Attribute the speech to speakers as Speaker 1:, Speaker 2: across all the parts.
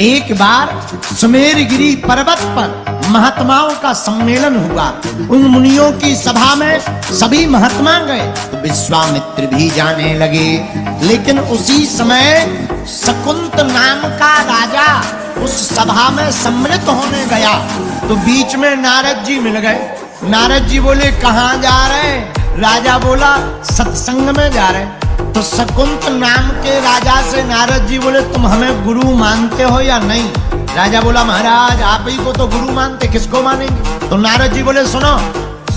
Speaker 1: एक बार सुमेरगिरी पर्वत पर महात्माओं का सम्मेलन हुआ। उन मुनियों की सभा में सभी महात्मा गए तो विश्वामित्र भी जाने लगे। लेकिन उसी समय शकुंत नाम का राजा उस सभा में सम्मिलित होने गया तो बीच में नारद जी मिल गए। नारद जी बोले कहाँ जा रहे? राजा बोला सत्संग में जा रहे। तो शकुंत नाम के राजा से नारद जी बोले तुम हमें गुरु मानते हो या नहीं? राजा बोला महाराज आप ही को तो गुरु मानते, किसको मानेंगे? तो नारद जी बोले सुनो,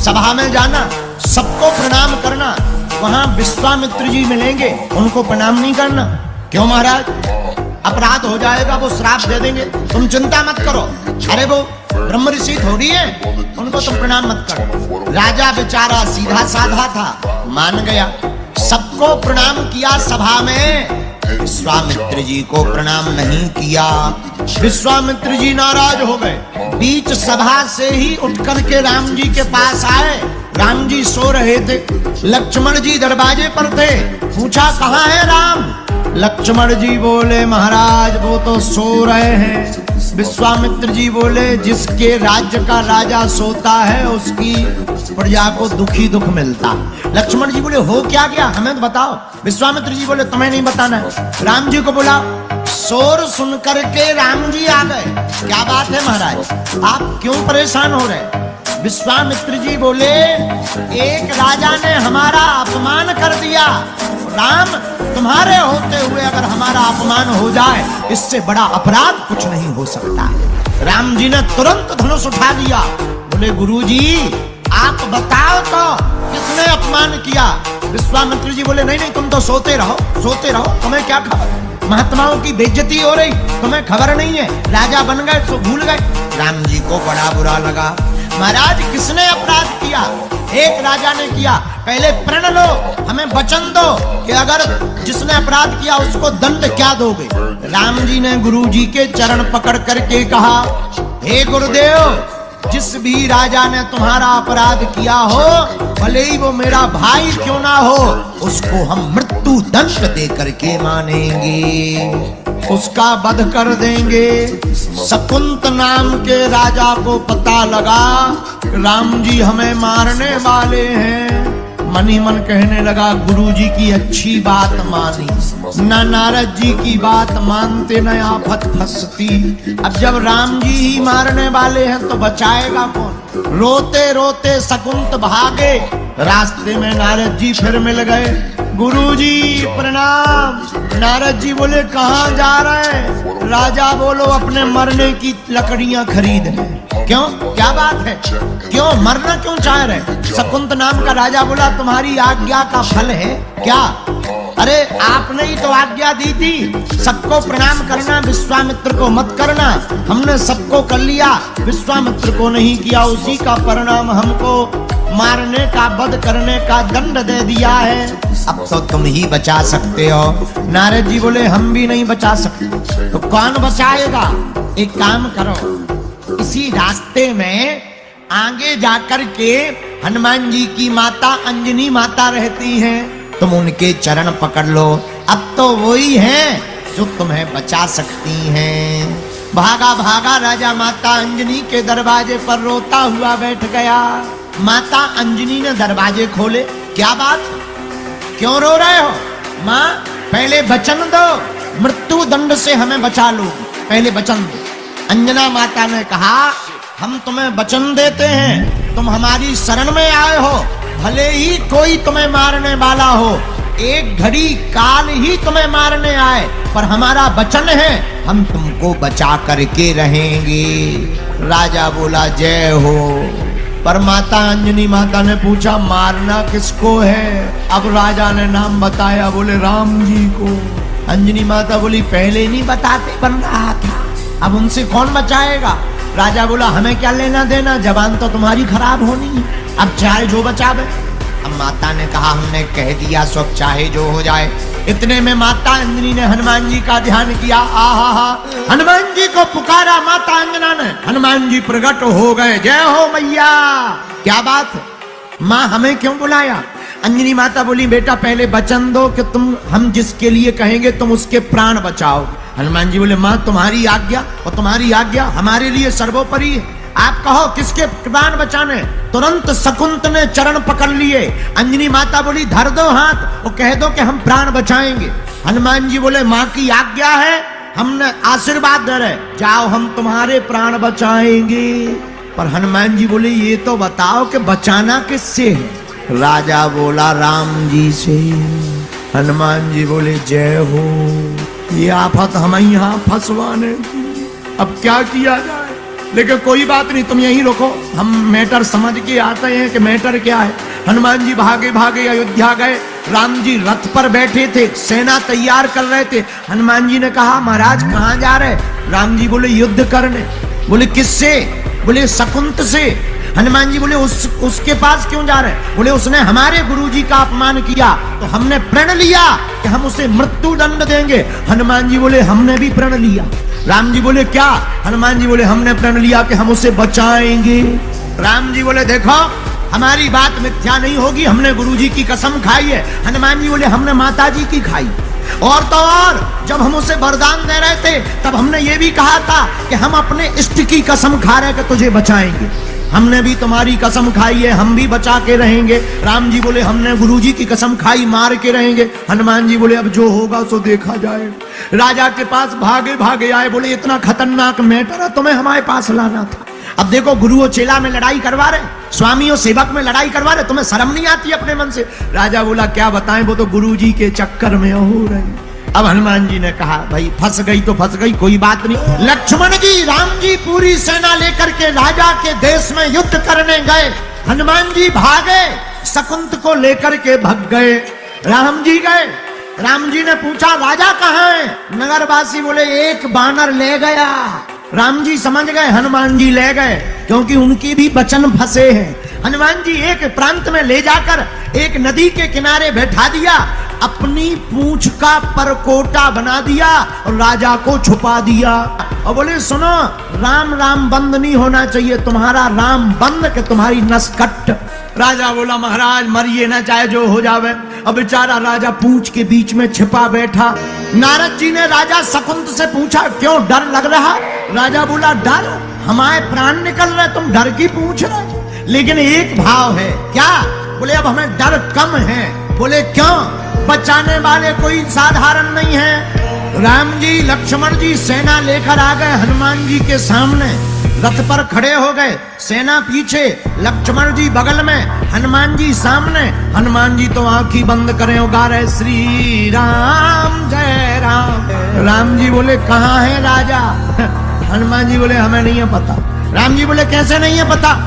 Speaker 1: सभा में जाना, सबको प्रणाम करना, वहां विश्वामित्र जी मिलेंगे, उनको प्रणाम नहीं करना। क्यों महाराज? अपराध हो जाएगा, वो श्राप दे देंगे। तुम चिंता मत करो, अरे वो ब्रह्म ऋषि थोड़ी है, उनको तुम प्रणाम मत करो। राजा बेचारा सीधा साधा था, मान गया, सबको प्रणाम किया। सभा में विश्वामित्र जी को प्रणाम नहीं किया। विश्वामित्र जी नाराज हो गए। बीच सभा से ही उठ करके राम जी के पास आए। राम जी सो रहे थे, लक्ष्मण जी दरवाजे पर थे। पूछा कहाँ है राम? लक्ष्मण जी बोले महाराज वो तो सो रहे हैं। विश्वामित्र जी बोले जिसके राज्य का राजा सोता है उसकी प्रजा को दुखी दुख मिलता। लक्ष्मण जी बोले हो क्या गया, हमें तो बताओ। विश्वामित्र जी बोले तुम्हें नहीं बताना है, राम जी को बुलाओ। शोर सुन करके राम जी आ गए। क्या बात है महाराज, आप क्यों परेशान हो रहे? विश्वामित्र जी बोले एक राजा ने हमारा अपमान कर दिया। राम तुम्हारे होते हुए अगर हमारा अपमान हो जाए इससे बड़ा अपराध कुछ नहीं हो सकता। राम जी ने तुरंत धनुष उठा लिया। बोले गुरुजी आप बताओ तो किसने अपमान किया? विश्वामित्र जी बोले नहीं नहीं तुम तो सोते रहो, सोते रहो, तुम्हें क्या खबर? महात्माओं की बेइज्जती हो रही, तुम्हें खबर नहीं है? राजा बन गए तो भूल गए। राम जी को बड़ा बुरा लगा। महाराज किसने अपराध किया? एक राजा ने किया। पहले प्रण लो, हमें वचन दो कि अगर जिसने अपराध किया उसको दंड क्या दोगे? राम जी ने गुरु जी के चरण पकड़ करके कहा हे गुरुदेव, जिस भी राजा ने तुम्हारा अपराध किया हो, भले ही वो मेरा भाई क्यों ना हो, उसको हम मृत्यु दंड दे करके मानेंगे, उसका वध कर देंगे। शकुंत नाम के राजा को पता लगा राम जी हमें मारने वाले हैं। मन ही मन कहने लगा गुरुजी की अच्छी बात मानी, न नारद जी की बात मानते न आफत फंसती। अब जब राम जी ही मारने वाले हैं तो बचाएगा कौन? रोते रोते शकुंत भागे। रास्ते में नारद जी फिर मिल गए। गुरुजी प्रणाम। नारद जी बोले कहाँ जा रहे हैं? राजा बोलो अपने मरने की लकड़ियां खरीदने। क्यों, क्या बात है? क्यों मरना क्यों चाह रहे? शकुंत नाम का राजा बोला तुम्हारी आज्ञा का फल है क्या? अरे आपने ही तो आज्ञा दी थी सबको प्रणाम करना, विश्वामित्र को मत करना। हमने सबको कर लिया, विश्वामित्र को नहीं किया, उसी का परिणाम हमको मारने का, वध करने का दंड दे दिया है। अब तो तुम ही बचा सकते हो। नारद जी बोले हम भी नहीं बचा सकते। तो कौन बचाएगा? एक काम करो, इसी रास्ते में आगे जाकर के हनुमान जी की माता अंजनी माता रहती हैं, तुम उनके चरण पकड़ लो। अब तो वही हैं जो तुम्हें बचा सकती हैं। भागा भागा राजा माता अंजनी के दरवाजे पर रोता हुआ बैठ गया। माता अंजनी ने दरवाजे खोले। क्या बात, क्यों रो रहे हो? माँ पहले वचन दो, मृत्यु दंड से हमें बचा लो, पहले वचन दो। अंजना माता ने कहा हम तुम्हें वचन देते हैं, तुम हमारी शरण में आए हो, भले ही कोई तुम्हें मारने वाला हो, एक घड़ी काल ही तुम्हें मारने आए, पर हमारा वचन है हम तुमको बचा करके रहेंगे। राजा बोला जय हो। पर माता अंजनी माता ने पूछा मारना किसको है? अब राजा ने नाम बताया, बोले राम जी को। अंजनी माता बोली पहले नहीं बताते बन रहा था, अब उनसे कौन बचाएगा? राजा बोला हमें क्या लेना देना, जबान तो तुम्हारी खराब होनी है, अब चाहे जो बचावे। अब माता ने कहा हमने कह दिया, सब चाहे जो हो जाए। इतने में माता अंजनी ने हनुमान जी का ध्यान किया। आहा, हनुमान जी को पुकारा माता अंजना ने, हनुमान जी प्रकट हो गए। जय हो मैया। क्या बात है माँ, हमें क्यों बुलाया? अंजनी माता बोली बेटा पहले वचन दो कि तुम हम जिसके लिए कहेंगे तुम उसके प्राण बचाओ। हनुमान जी बोले मां तुम्हारी आज्ञा, और तुम्हारी आज्ञा हमारे लिए सर्वोपरि है। आप कहो किसके प्राण बचाने। तुरंत शकुंत ने चरण पकड़ लिए। अंजनी माता बोली धर दो हाथ और कह दो कि हम प्राण बचाएंगे। हनुमान जी बोले मां की आज्ञा है, हमने आशीर्वाद दे रहे, जाओ हम तुम्हारे प्राण बचाएंगे। पर हनुमान जी बोले ये तो बताओ कि बचाना किससे है। राजा बोला राम जी से। हनुमान जी बोले जय हो, ये आफत हमें यहाँ फंसवाने, अब क्या किया जाए। लेकिन कोई बात नहीं, तुम यहीं रुको, हम मैटर समझ के आते हैं कि मैटर क्या है। हनुमान जी भागे भागे अयोध्या गए। राम जी रथ पर बैठे थे, सेना तैयार कर रहे थे। हनुमान जी ने कहा महाराज कहाँ जा रहे। राम जी बोले युद्ध करने। बोले किससे। बोले शकुंत से। हनुमान जी बोले उसके पास क्यों जा रहे। बोले उसने हमारे गुरुजी का अपमान किया तो हमने प्रण लिया कि हम उसे मृत्यु दंड देंगे। हनुमान जी बोले हमने भी प्रण लिया। राम जी बोले क्या। हनुमान जी बोले हमने प्रण लिया कि हम उसे बचाएंगे। राम जी बोले देखो हमारी बात मिथ्या नहीं होगी, हमने गुरुजी की कसम खाई है। हनुमान जी बोले हमने माता जी की खाई। और तो और जब हम उसे वरदान दे रहे थे तब हमने ये भी कहा था कि हम अपने इष्ट की कसम खा रहे कि तुझे बचाएंगे। हमने भी तुम्हारी कसम खाई है, हम भी बचा के रहेंगे। राम जी बोले हमने गुरुजी की कसम खाई, मार के रहेंगे। हनुमान जी बोले अब जो होगा सो देखा जाए। राजा के पास भागे भागे आए। बोले इतना खतरनाक मैटर है, तुम्हें हमारे पास लाना था। अब देखो गुरु और चेला में लड़ाई करवा रहे, स्वामी और सेवक में लड़ाई करवा रहे, तुम्हें शर्म नहीं आती अपने मन से। राजा बोला क्या बताएं, वो तो गुरुजी के चक्कर में हो रही। अब हनुमान जी ने कहा भाई फंस गई तो फंस गई, कोई बात नहीं। लक्ष्मण जी राम जी पूरी सेना लेकर के राजा के देश में युद्ध करने गए। हनुमान जी भागे, शकुंत को लेकर के भग गए। राम जी गए। राम जी ने पूछा राजा कहाँ है। नगरवासी बोले एक बानर ले गया। राम जी समझ गए हनुमान जी ले गए, क्योंकि उनकी भी वचन फंसे हैं। हनुमान जी एक प्रांत में ले जाकर एक नदी के किनारे बैठा दिया, अपनी पूंछ का परकोटा बना दिया और राजा को छुपा दिया। और बोले सुनो राम राम बंद नहीं होना चाहिए, तुम्हारा राम बंद के तुम्हारी नसकट। राजा बोला महाराज मरिए ना, चाहे जो हो जावे। अब बेचारा राजा पूंछ के बीच में छिपा बैठा। नारद जी ने राजा शकुंत से पूछा क्यों डर लग रहा। राजा बोला डर, हमारे प्राण निकल रहे, तुम डर की पूछ रहे। लेकिन एक भाव है क्या। बोले अब हमें डर कम है। बोले क्यों। बचाने वाले कोई साधारण नहीं है। राम जी लक्ष्मण जी सेना लेकर आ गए हनुमान जी के सामने। रथ पर खड़े हो गए, सेना पीछे, लक्ष्मण जी बगल में, हनुमान जी सामने। हनुमान जी तो आंखी बंद करे गा रहे श्री राम जय राम। राम जी बोले कहाँ है राजा। हनुमान जी बोले हमें नहीं है पता। राम जी बोले कैसे नहीं है पता।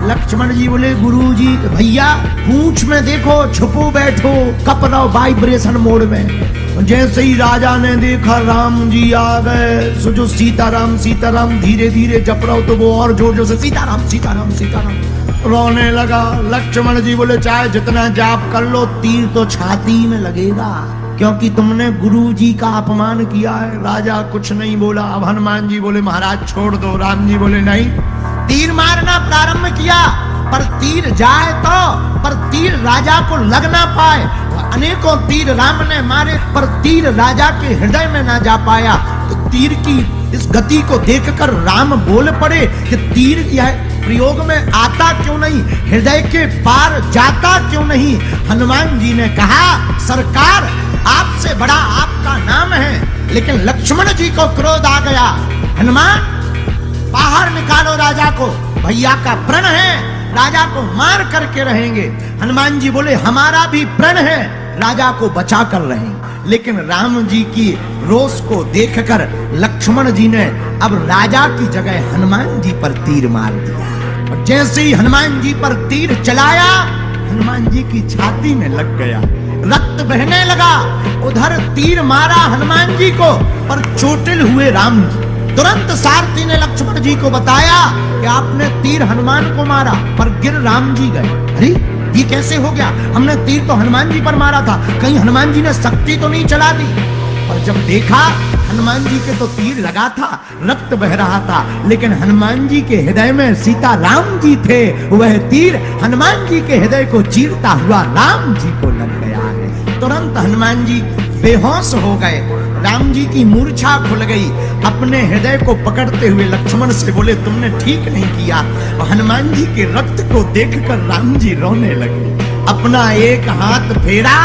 Speaker 1: लक्ष्मण जी बोले गुरु जी भैया पूंछ में देखो, छुपो बैठो, कप रहो वाइब्रेशन मोड में। जैसे ही राजा ने देखा राम जी आ गए, सो जो सीताराम सीताराम धीरे धीरे जप रहो तो वो और जोर जोर से सीताराम सीताराम सीताराम रोने लगा। लक्ष्मण जी बोले चाहे जितना जाप कर लो तीर तो छाती में लगेगा, क्योंकि तुमने गुरु जी का अपमान किया है। राजा कुछ नहीं बोला। अब हनुमान जी बोले महाराज छोड़ दो। राम जी बोले नहीं। तीर मारना प्रारंभ किया, पर तीर जाए तो, पर तीर राजा को लग ना पाए। अनेकों तीर राम ने मारे, पर तीर राजा के हृदय में ना जा पाया। तो तीर की इस गति को देखकर राम बोल पड़े कि तीर यह प्रयोग में आता क्यों नहीं, हृदय के पार जाता क्यों नहीं। हनुमान जी ने कहा सरकार आपसे बड़ा आपका नाम है। लेकिन लक्ष्मण जी को क्रोध आ गया। हनुमान बाहर निकालो राजा को, भैया का प्रण है, राजा को मार करके रहेंगे। हनुमान जी बोले हमारा भी प्रण है, राजा को बचा कर रहेंगे। लेकिन राम जी की रोष को देखकर लक्ष्मण जी ने अब राजा की जगह हनुमान जी पर तीर मार दिया। और जैसे ही हनुमान जी पर तीर चलाया, हनुमान जी की छाती में लग गया, रक्त बहने लगा। उधर तीर मारा हनुमान जी को, पर चोटिल हुए राम जी। तुरंत सारथी ने लक्ष्मण जी को बताया कि आपने तीर हनुमान को मारा, पर गिर राम जी गए। अरे ये कैसे हो गया, हमने तीर तो हनुमान जी पर मारा था, कहीं हनुमान जी ने शक्ति तो नहीं चला दी। और जब देखा हनुमान जी के तो तीर लगा था, रक्त बह रहा था, लेकिन हनुमान जी के हृदय में सीता राम जी थे। वह तीर हनुमान जी के हृदय को चीरता हुआ राम जी को लग गया है। तुरंत हनुमान जी बेहोश हो गए। राम जी की मूर्छा खुल गई। अपने हृदय को पकड़ते हुए लक्ष्मण से बोले, तुमने ठीक नहीं किया। हनुमान जी के रक्त को देखकर राम जी रोने लगे। अपना एक हाथ फेरा,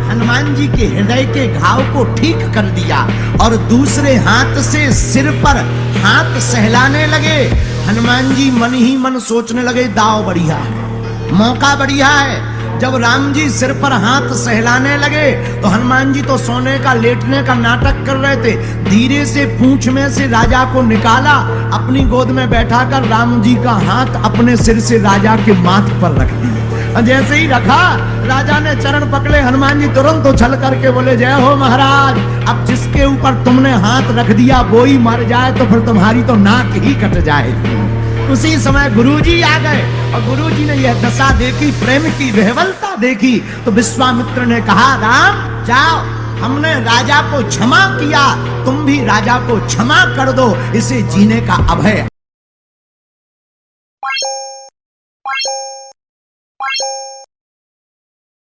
Speaker 1: हनुमान जी के हृदय के घाव को ठीक कर दिया और दूसरे हाथ से सिर पर हाथ सहलाने लगे। हनुमान जी मन ही मन सोचने लगे, दाव बढ़िया है, मौका बढ़िया है। जब राम जी सिर पर हाथ सहलाने लगे तो हनुमान जी तो सोने का लेटने का नाटक कर रहे थे। धीरे से पूंछ में से राजा को निकाला, अपनी गोद में बैठाकर राम जी का हाथ अपने सिर से राजा के माथ पर रख दिया। जैसे ही रखा, राजा ने चरण पकड़े। हनुमान जी तुरंत उछल करके बोले, जय हो महाराज, अब जिसके ऊपर तुमने हाथ रख दिया वो ही मर जाए तो फिर तुम्हारी तो नाक ही कट जाएगी। उसी समय गुरुजी आ गए और गुरुजी ने यह दशा देखी, प्रेम की विह्वलता देखी, तो विश्वामित्र ने कहा, राम जाओ, हमने राजा को क्षमा किया, तुम भी राजा को क्षमा कर दो, इसे जीने का अभय